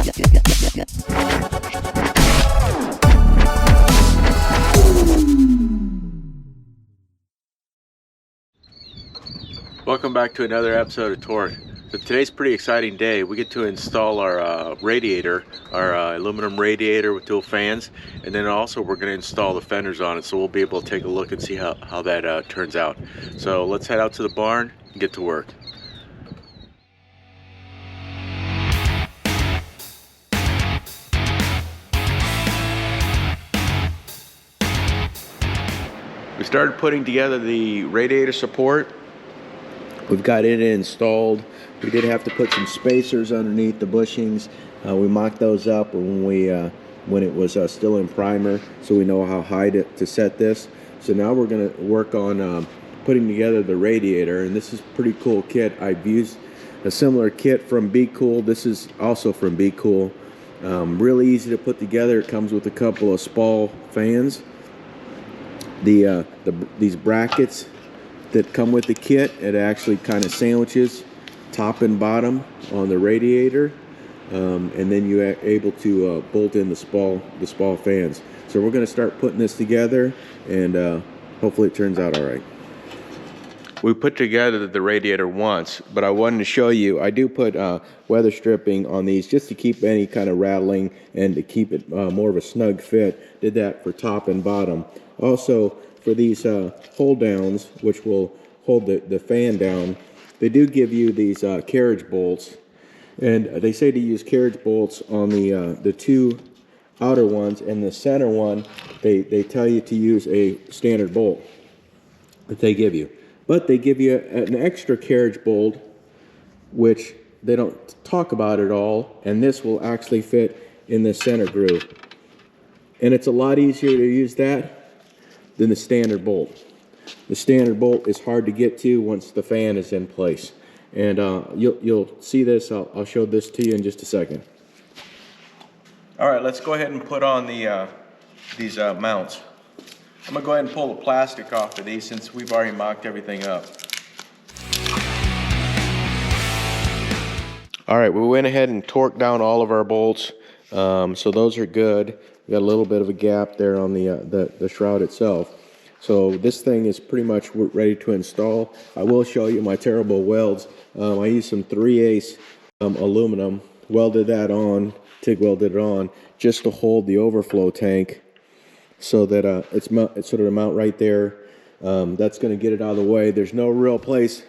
Welcome back to another episode of Torque. So today's a pretty exciting day. We get to install our radiator, our aluminum radiator with dual fans, and then also we're going to install the fenders on it, so we'll be able to take a look and see how that turns out. So let's head out to the barn and get to work. We started putting together the radiator support. We've got it installed. We did have to put some spacers underneath the bushings. We mocked those up when it was still in primer, so we know how high to set this. So now we're going to work on putting together the radiator, and this is a pretty cool kit. I've used a similar kit from BeCool. This is also from BeCool. Really easy to put together. It comes with a couple of Spal fans. These brackets that come with the kit, it actually kind of sandwiches top and bottom on the radiator, and then you're able to bolt in the Spal fans. So we're going to start putting this together, and hopefully it turns out all right. We put together the radiator once, but I wanted to show you, I do put weather stripping on these just to keep any kind of rattling and to keep it more of a snug fit. Did that for top and bottom. Also, for these hold downs, which will hold the fan down, they do give you these carriage bolts, and they say to use carriage bolts on the two outer ones, and the center one they tell you to use a standard bolt that they give you, but they give you an extra carriage bolt which they don't talk about at all, and this will actually fit in the center groove, and it's a lot easier to use that than the standard bolt. The standard bolt is hard to get to once the fan is in place, and you'll see this. I'll show this to you in just a second. All right, let's go ahead and put on these mounts. I'm gonna go ahead and pull the plastic off of these since we've already mocked everything up. All right, we went ahead and torqued down all of our bolts, so those are good. We got a little bit of a gap there on the shroud itself. So this thing is pretty much ready to install. I will show you my terrible welds. I used some 3/8 aluminum, welded that on, TIG welded it on, just to hold the overflow tank so that it's sort of a mount right there. That's going to get it out of the way. There's no real place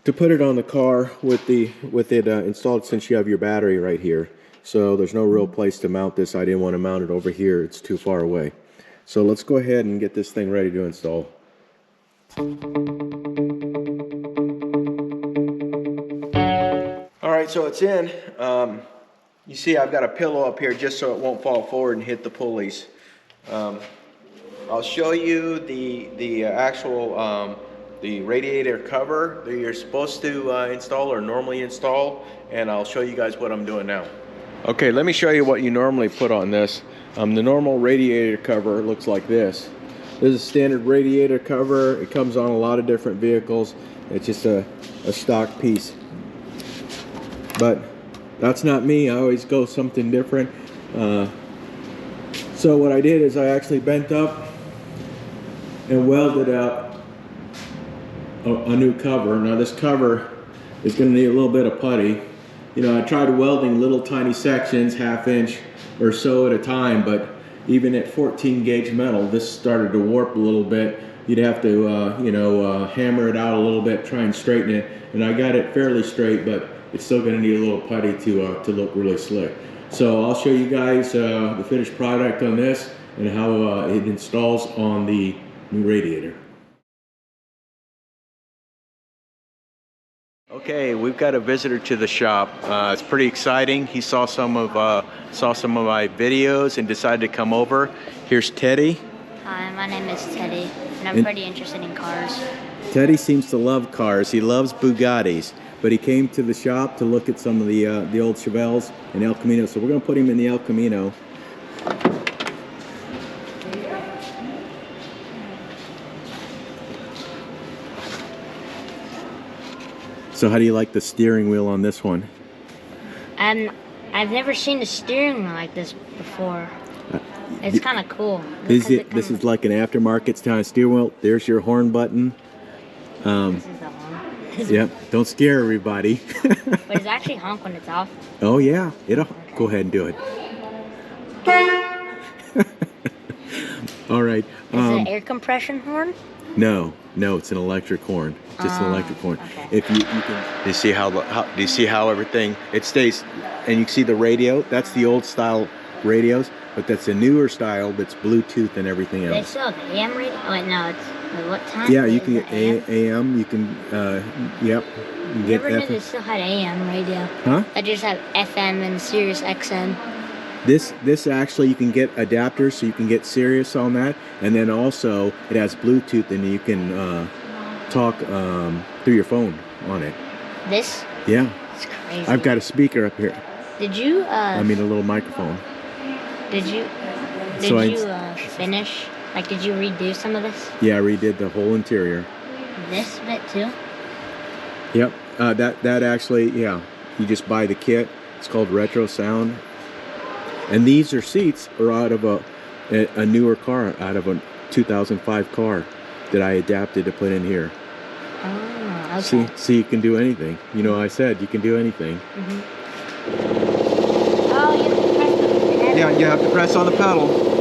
to put it on the car with it installed, since you have your battery right here. So there's no real place to mount this. I didn't want to mount it over here. It's too far away. So let's go ahead and get this thing ready to install. All right, so it's in. You see I've got a pillow up here just so it won't fall forward and hit the pulleys. I'll show you the actual the radiator cover that you're supposed to install or normally install, and I'll show you guys what I'm doing now. Okay, let me show you what you normally put on this. The normal radiator cover looks like this. This is a standard radiator cover. It comes on a lot of different vehicles. It's just a stock piece. But that's not me. I always go something different. So what I did is I actually bent up and welded up a new cover. Now this cover is going to need a little bit of putty. You know, I tried welding little tiny sections, 1/2 inch or so at a time, but even at 14 gauge metal, this started to warp a little bit. You'd have to, hammer it out a little bit, try and straighten it. And I got it fairly straight, but it's still going to need a little putty to look really slick. So I'll show you guys the finished product on this and how it installs on the new radiator. Okay, we've got a visitor to the shop. It's pretty exciting. He saw some of my videos and decided to come over. Here's Teddy. Hi, my name is Teddy, and I'm pretty interested in cars. Teddy seems to love cars. He loves Bugattis, but he came to the shop to look at some of the old Chevelles and El Camino. So we're going to put him in the El Camino. So how do you like the steering wheel on this one? I've never seen a steering wheel like this before. It's kind of cool. This is like an aftermarket kind of steering wheel. There's your horn button. This is the horn. Yep. Don't scare everybody. But it's actually honk when it's off. Oh yeah. It'll go ahead and do it. All right. Is it an air compression horn? No, it's an electric horn. Just an electric horn. Okay. If you can, do you see how do you see how everything it stays? And you see the radio. That's the old style radios, but that's a newer style that's Bluetooth and everything They else. still have AM radio? Oh, wait, no, it's what time? Yeah, you is can it, get AM. You can yep. You can I get never knew FM. they still had AM radio. Huh? I just have FM and Sirius XM. This actually you can get adapters, so you can get Sirius on that, and then also it has Bluetooth, and you can talk through your phone on it. This? Yeah. It's crazy. I've got a speaker up here. Did you, I mean a little microphone. Did you finish? Like, did you redo some of this? Yeah, I redid the whole interior. This bit too? Yep. That actually, yeah. You just buy the kit. It's called Retro Sound. And these seats are out of a newer car, out of a 2005 car that I adapted to put in here. Oh, okay. See, you can do anything. You know, I said you can do anything. Mm-hmm. Oh, you have to press the pedal. Yeah, you have to press on the pedal.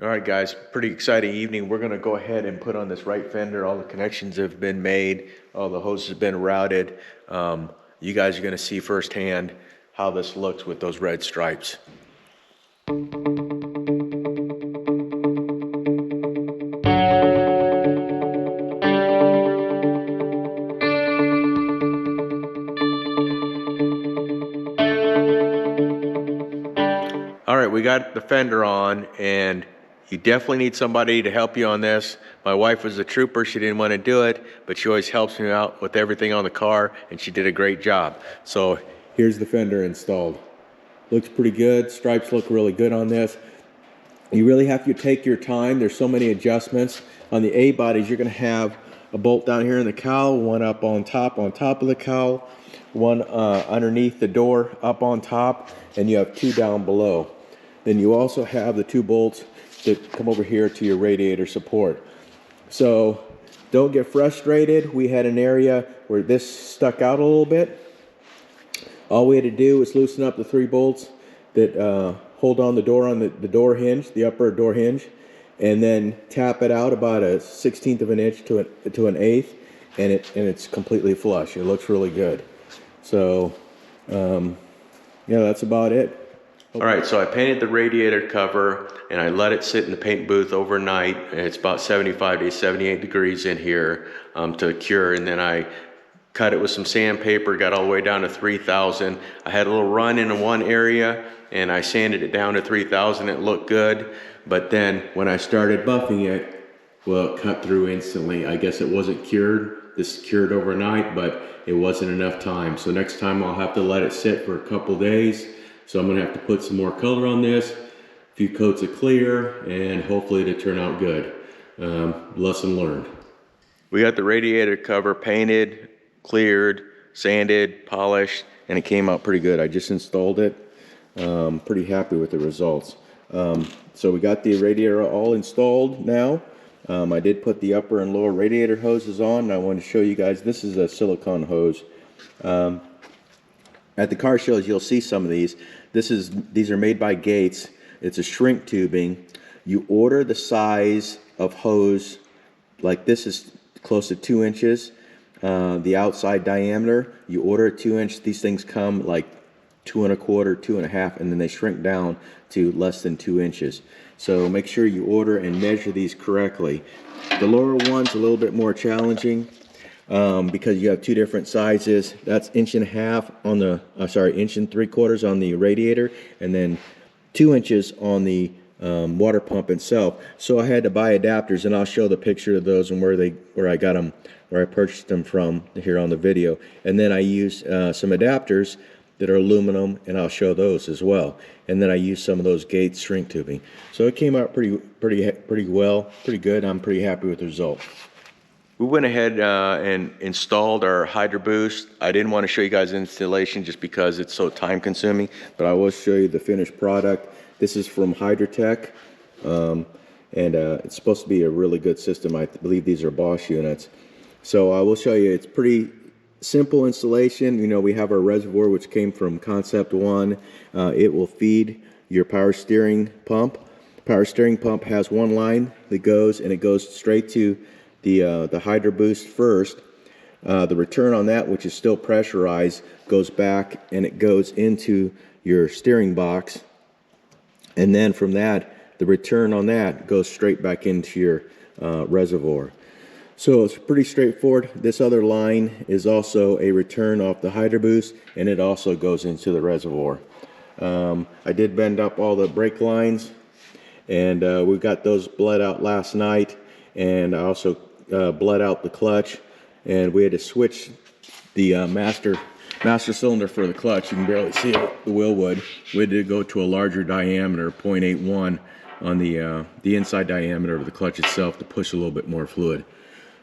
All right, guys, pretty exciting evening. We're going to go ahead and put on this right fender. All the connections have been made. All the hoses have been routed. You guys are going to see firsthand how this looks with those red stripes. All right, we got the fender on, and you definitely need somebody to help you on this. My wife was a trooper. She didn't want to do it, but she always helps me out with everything on the car, and she did a great job. So here's the fender installed. Looks pretty good. Stripes look really good on this. You really have to take your time. There's so many adjustments. On the A bodies, you're going to have a bolt down here in the cowl, one up on top of the cowl, one underneath the door up on top, and you have two down below. Then you also have the two bolts that come over here to your radiator support. So don't get frustrated. We had an area where this stuck out a little bit. All we had to do was loosen up the three bolts that hold on the door on the door hinge, the upper door hinge, and then tap it out about a 1/16 of an inch to an eighth, and it's completely flush. It looks really good. So yeah, that's about it. All right, so I painted the radiator cover and I let it sit in the paint booth overnight. It's about 75 to 78 degrees in here to cure, and then I cut it with some sandpaper, got all the way down to 3,000. I had a little run in one area and I sanded it down to 3,000. It looked good, but then when I started buffing it, well, it cut through instantly. I guess it wasn't cured. This cured overnight, but it wasn't enough time. So next time I'll have to let it sit for a couple days. So I'm gonna have to put some more color on this, a few coats of clear, and hopefully it'll turn out good. Lesson learned. We got the radiator cover painted, cleared, sanded, polished, and it came out pretty good. I just installed it. Pretty happy with the results. So we got the radiator all installed now. I did put the upper and lower radiator hoses on, and I wanted to show you guys, this is a silicone hose. At the car shows, you'll see some of these. These are made by Gates. It's a shrink tubing. You order the size of hose, like this is close to 2 inches. The outside diameter, you order a 2-inch. These things come like 2 1/4, 2 1/2, and then they shrink down to less than 2 inches. So make sure you order and measure these correctly. The lower one's a little bit more challenging because you have two different sizes. That's 1.5 on the, 1 3/4 on the radiator, and then 2 inches on the water pump itself. So I had to buy adapters, and I'll show the picture of those and where I got them, where I purchased them from here on the video. And then I used some adapters that are aluminum, and I'll show those as well. And then I use some of those Gates shrink tubing. So it came out pretty well, pretty good. I'm pretty happy with the result. We went ahead and installed our Hydro Boost. I didn't want to show you guys the installation just because it's so time consuming, but I will show you the finished product. This is from Hydrotech, and it's supposed to be a really good system. I believe these are Bosch units. So I will show you, it's pretty simple installation. You know, we have our reservoir, which came from Concept 1. It will feed your power steering pump. Power steering pump has one line that goes, and it goes straight to the Hydro Boost first. The return on that, which is still pressurized, goes back and it goes into your steering box. And then from that, the return on that goes straight back into your reservoir. So it's pretty straightforward. This other line is also a return off the Hydro Boost, and it also goes into the reservoir. I did bend up all the brake lines, and we got those bled out last night, and I also bled out the clutch, and we had to switch the master cylinder for the clutch. You can barely see it, the wheel wood. We had to go to a larger diameter, 0.81 on the inside diameter of the clutch itself to push a little bit more fluid.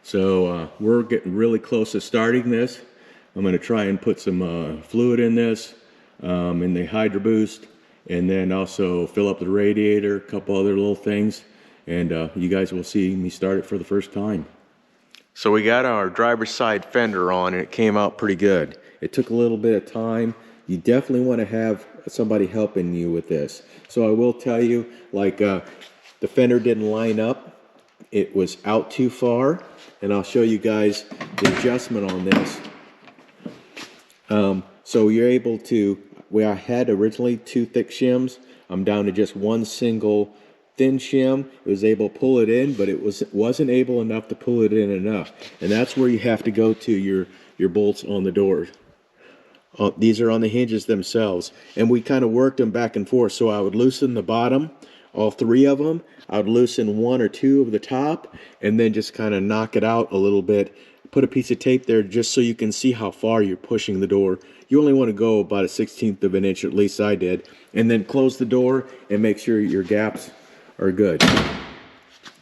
So we're getting really close to starting this. I'm going to try and put some fluid in this, in the Hydro Boost, and then also fill up the radiator, a couple other little things, and you guys will see me start it for the first time. So we got our driver's side fender on, and it came out pretty good. It took a little bit of time. You definitely want to have somebody helping you with this. So I will tell you, like the fender didn't line up. It was out too far, and I'll show you guys the adjustment on this. So you're able to, where I had originally 2 thick shims, I'm down to just one single thin shim. It was able to pull it in, but it wasn't able enough to pull it in enough. And that's where you have to go to your bolts on the doors. These are on the hinges themselves. And we kind of worked them back and forth. So I would loosen the bottom, all 3 of them. I would loosen 1 or 2 of the top, and then just kind of knock it out a little bit. Put a piece of tape there just so you can see how far you're pushing the door. You only want to go about a 1/16 of an inch, at least I did. And then close the door and make sure your gaps are good.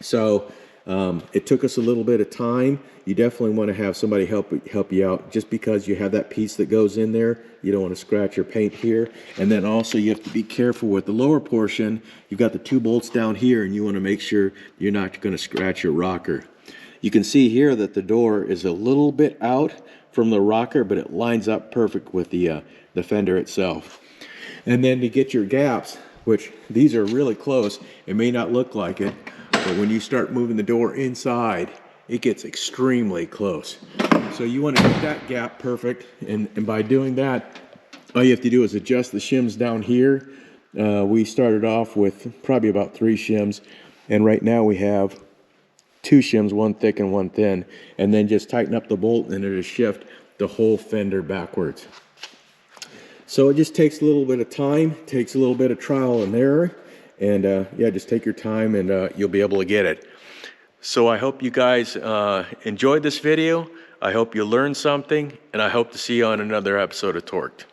So it took us a little bit of time. You definitely want to have somebody help you out. Just because you have that piece that goes in there, you don't want to scratch your paint here. And then also you have to be careful with the lower portion. You've got the 2 bolts down here, and you want to make sure you're not going to scratch your rocker. You can see here that the door is a little bit out from the rocker, but it lines up perfect with the fender itself. And then to get your gaps, which these are really close, it may not look like it, but when you start moving the door inside, it gets extremely close. So you want to get that gap perfect, and by doing that, all you have to do is adjust the shims down here. We started off with probably about 3 shims, and right now we have 2 shims, 1 thick and 1 thin, and then just tighten up the bolt, and it'll shift the whole fender backwards. So it just takes a little bit of time, takes a little bit of trial and error, and yeah, just take your time, and you'll be able to get it. So I hope you guys enjoyed this video. I hope you learned something, and I hope to see you on another episode of Torqued.